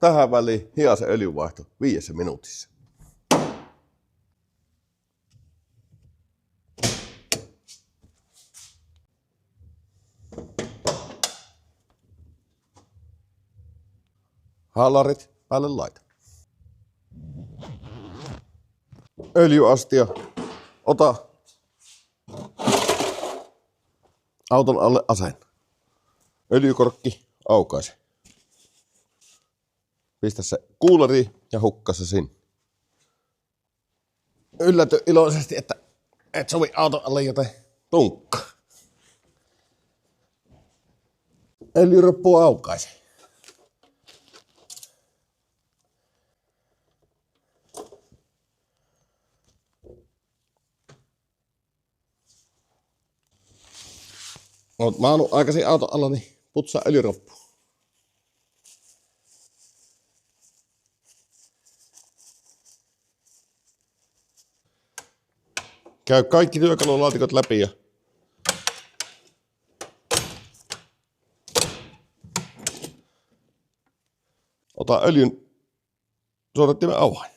Tähän väliin hiasen öljynvaihto 5 minuutissa. Haalarit päälle laita. Öljyastia. Ota auton alle aseen. Öljykorkki aukaise. Pistä se kuulariin ja hukka se sinne. Ylläty iloisesti, että et sovi auton alle joten tunkka. Öljyroppu aukaise. Oot maannut aikaisin auton alla, niin putsaa öljyroppu. Käy kaikki työkalulaatikot läpi ja ota öljyn suodattimen avain.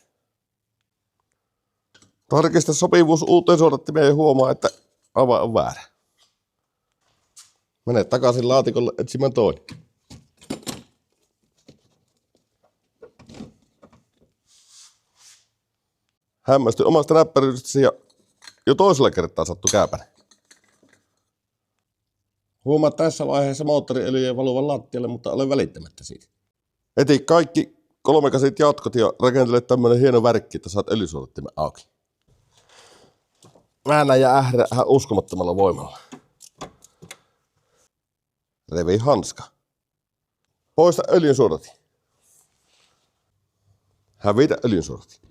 Tarkista sopivuus uuteen suodattimeen ja huomaa, että avain on väärä. Mene takaisin laatikolle etsimään toinen. Hämmästy omasta näppäryydestäsi ja jo toisella kertaa sattui kääpäne. Huomaa tässä vaiheessa moottoriöljyjen valuvan lattialle, mutta olen välittämättä siitä. Eti kaikki 3 kasit jatkot ja rakentele tämmönen hieno värkki, että saat öljysuodattimen auki. Väännä ja ährä uskomattomalla voimalla. Revi hanska. Poista öljynsuodatin. Hävitä öljynsuodatin.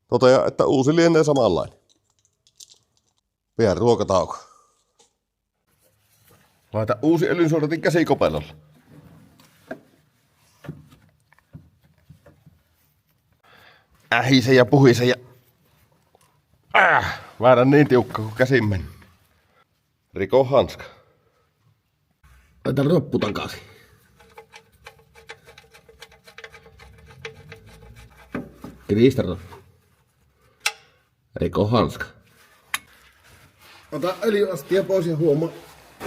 Totea, että uusi lienee samanlainen. Pidä ruokatauko. Laita uusi öljynsuodatin käsikopelolla. Ähise ja puhise ja väännä niin tiukka kuin käsin meni. Riko hanska. Laita roppu takaisin. Kiristä roppu. Riko hanska. Ota öljyastia pois ja huomaa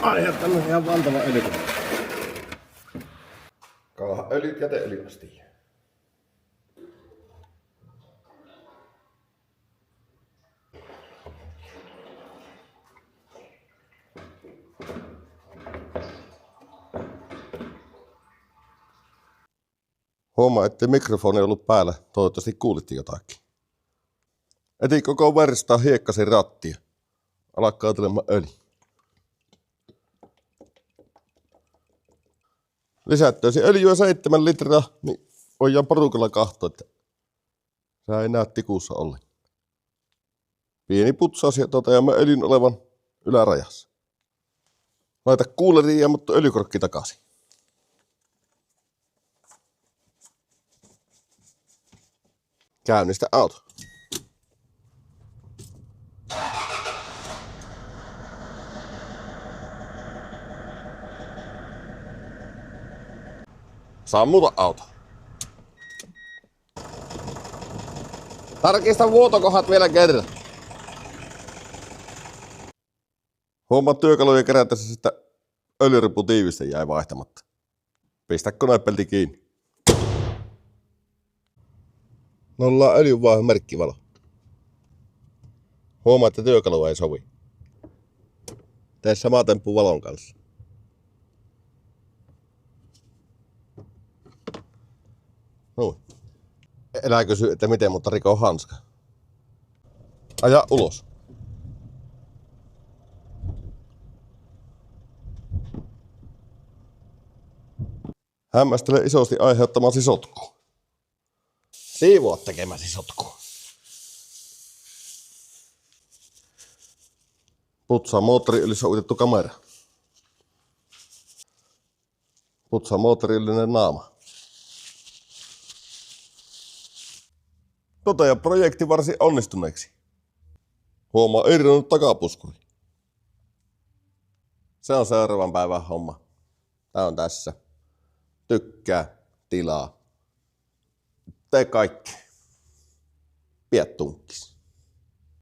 aiheuttanut ihan valtava öljykone. Kaaha öljyt jäteöljyastiin. Huomaa, ettei mikrofoni ollut päällä. Toivottavasti kuulitte jotakin. Eti koko verstaa hiekkasin rattia. Ala kaatelemaan öljy. Lisättäisi öljyä 7 litraa, niin voidaan porukalla katsoa, että sä ei näe tikussa ollenkaan. Pieni putsaus ja toteamme öljyn olevan ylärajassa. Laita kuuleriin ja mutta öljykorkki takaisin. Käynnistä auto. Sammuta auto. Tarkista vuotokohdat vielä kerran. Huomaa työkalujen kerättäessä, että öljyrippu tiivistä jäi vaihtamatta. Pistä konepelti kiinni. Nollaa öljynvaihon merkkivalo. Huomaa, että työkalu ei sovi. Tee sama temppu valon kanssa. Noin. Elää kysy, että miten, mutta riko hanska. Aja ulos. Hämmästele isosti aiheuttamasi sotkuun. Siivoa tekemäsi sotkuun. Putsaa moottoriöljyssä uitettu kamera. Putsaa moottoriöljyinen naama. Totea projekti varsin onnistuneeksi. Huomaa irronnut takapuskuri. Se on seuraavan päivän homma. Tää on tässä. Tykkää, tilaa. Tee kaikki. Pidä tunkkis.